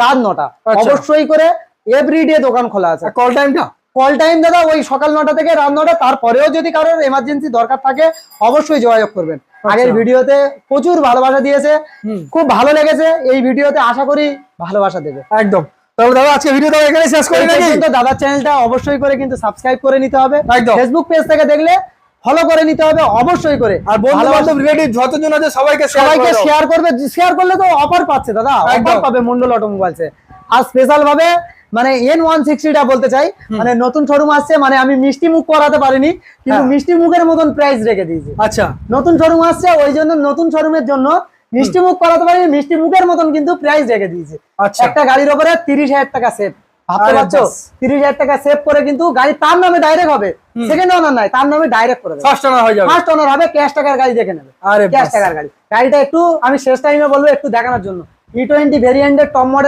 রাত 9টা। অবশ্যই করে এভরিডে দোকান খোলা আছে। কল টাইমটা? কল টাইম দাদা ওই সকাল 9টা থেকে রাত 9টা। তারপরেও যদি কারোর এমার্জেন্সি দরকার থাকে অবশ্যই যোগাযোগ করবেন। আগের ভিডিওতে প্রচুর ভালোবাসা দিয়েছে, খুব ভালো লেগেছে। এই ভিডিওতে আশা করি ভালোবাসা দেবে। একদম। তবে দাদা আজকে ভিডিওটা এখানে শেষ করি নাকি? কিন্তু দাদার চ্যানেলটা অবশ্যই করে কিন্তু সাবস্ক্রাইব করে নিতে হবে। ফেসবুক পেজ থেকে দেখলে ফলো করে নিতে হবে অবশ্যই করে। আর বন্ধু বান্ধব রিলেটিভ যতজন আছে সবাইকে শেয়ার করবে। শেয়ার করলে তো অফার পাচ্ছে দাদা, অফার পাবে মন্ডল অটোমোবাইলসে। আর স্পেশাল ভাবে মানে N160টা বলতে চাই, মানে নতুন শোরুম আসছে, মানে আমি মিষ্টি মুখ করাতে পারিনি কিন্তু মিষ্টি মুখের মতন প্রাইস রেখে দিয়েছি। আচ্ছা, নতুন শোরুম আসছে ওই জন্য নতুন শোরুমের জন্য মিষ্টি মুখ করাতে পারিনি, মিষ্টি মুখের মতন কিন্তু প্রাইস রেখে দিয়েছি। একটা গাড়ির উপরে 30,000 টাকা সেভ। ভাবতে পারছো 30,000 টাকা সেভ করে কিন্তু গাড়ি তার নামে ডাইরেক্ট হবে, সেকেন্ড ওনার নয়, তার নামে ডাইরেক্ট করে দেবে। ফার্স্ট ওনার হয়ে যাবে, ফার্স্ট ওনার হবে, ক্যাশ টাকার গাড়ি দেখে নেবে। ক্যাশ টাকার গাড়ি। গাড়িটা একটু আমি শেষ টাইমে বলবো একটু দেখানোর জন্য। E20 ভেরিয়েন্টের টপ মডেল